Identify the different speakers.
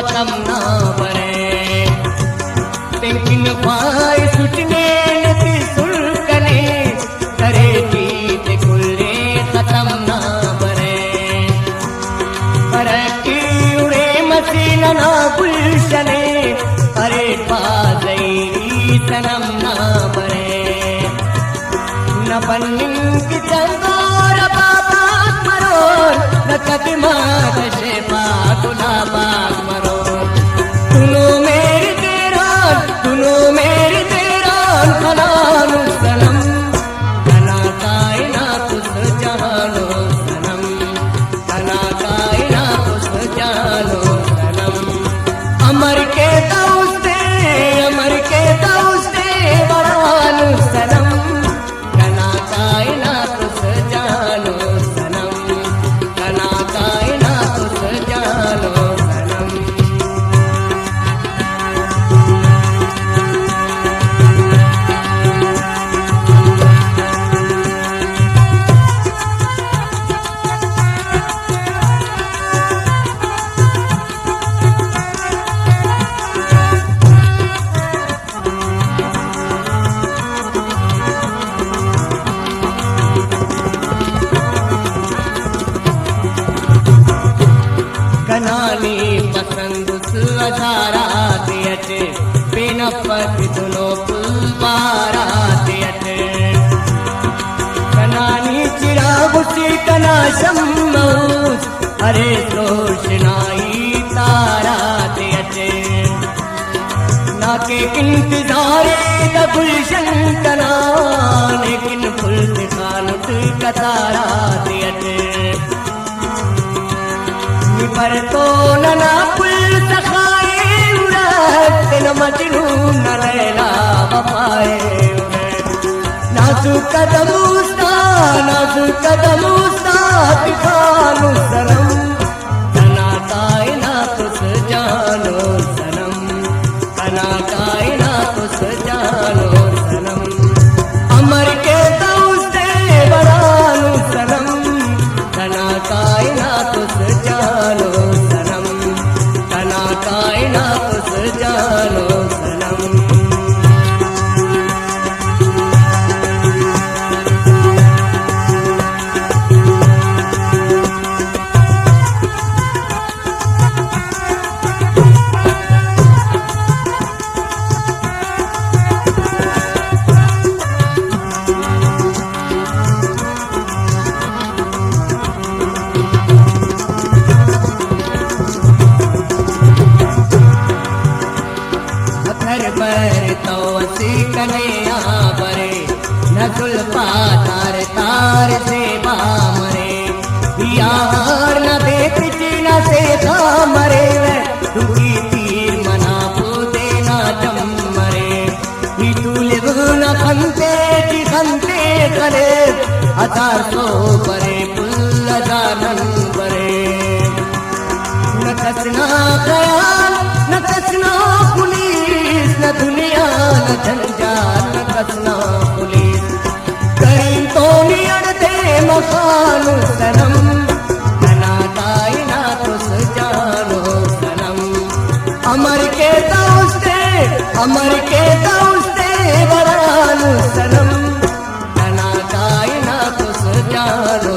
Speaker 1: खत्म ना बरे तेकिन भाई सुचने नती सुलकने करे जीत कुल्ले खत्म ना बरे परकी उड़े मसीन ना गुलशने अरे पाजई सनम ना बरे न बन्निंग की चंदोर बाबा मरो न कदमा दशे पागुना बाग मरो तुनो मेरी तेरा खनानु सनम कना कायना तुस जानो सनम कना कायना तुस जानो सनम अमर के दोस्ते बरानु सनम कना कायना तुस जानो सनम कना कायना तुस जानो सनम कनानी पसंद सुधारा दियट बेनपत दुनो पुलवारा दियट कनानी चिराग सी कना शम्मौस अरे रोशनाई तारा दियट नाके इंतजारे द गुलशन कना लेकिन फुल दिखानुत कतारा दियट पर तो नना पुल सखाए उड़त न मजनू न लैला वफाए नाजु कदमुस्ता दिखानु सनम कना कायना तुस जानो सनम कना कायना तुस जानो सनम अमर के दोस्ते बरानु सनम कना कायना तुस जानो सनम कना कायना तुस जानो सनम पर तो सी कन्हैया बरे न जुल्फा तार तार से बामरे यार न देख जीना से मरे तुकी तीर मना को देना जम मरे तू लिव न खंते करे हजार सो बरे पुल जानन बरे न कसना ख्याल न कसना पुलिस न दुनिया न झंझार न कसना पुलिस कहीं तो नियड़ते मखानु सनम कना कायना तुस जानो सनम अमर के दोस्ते बरानु सनम कना कायना तुस जानो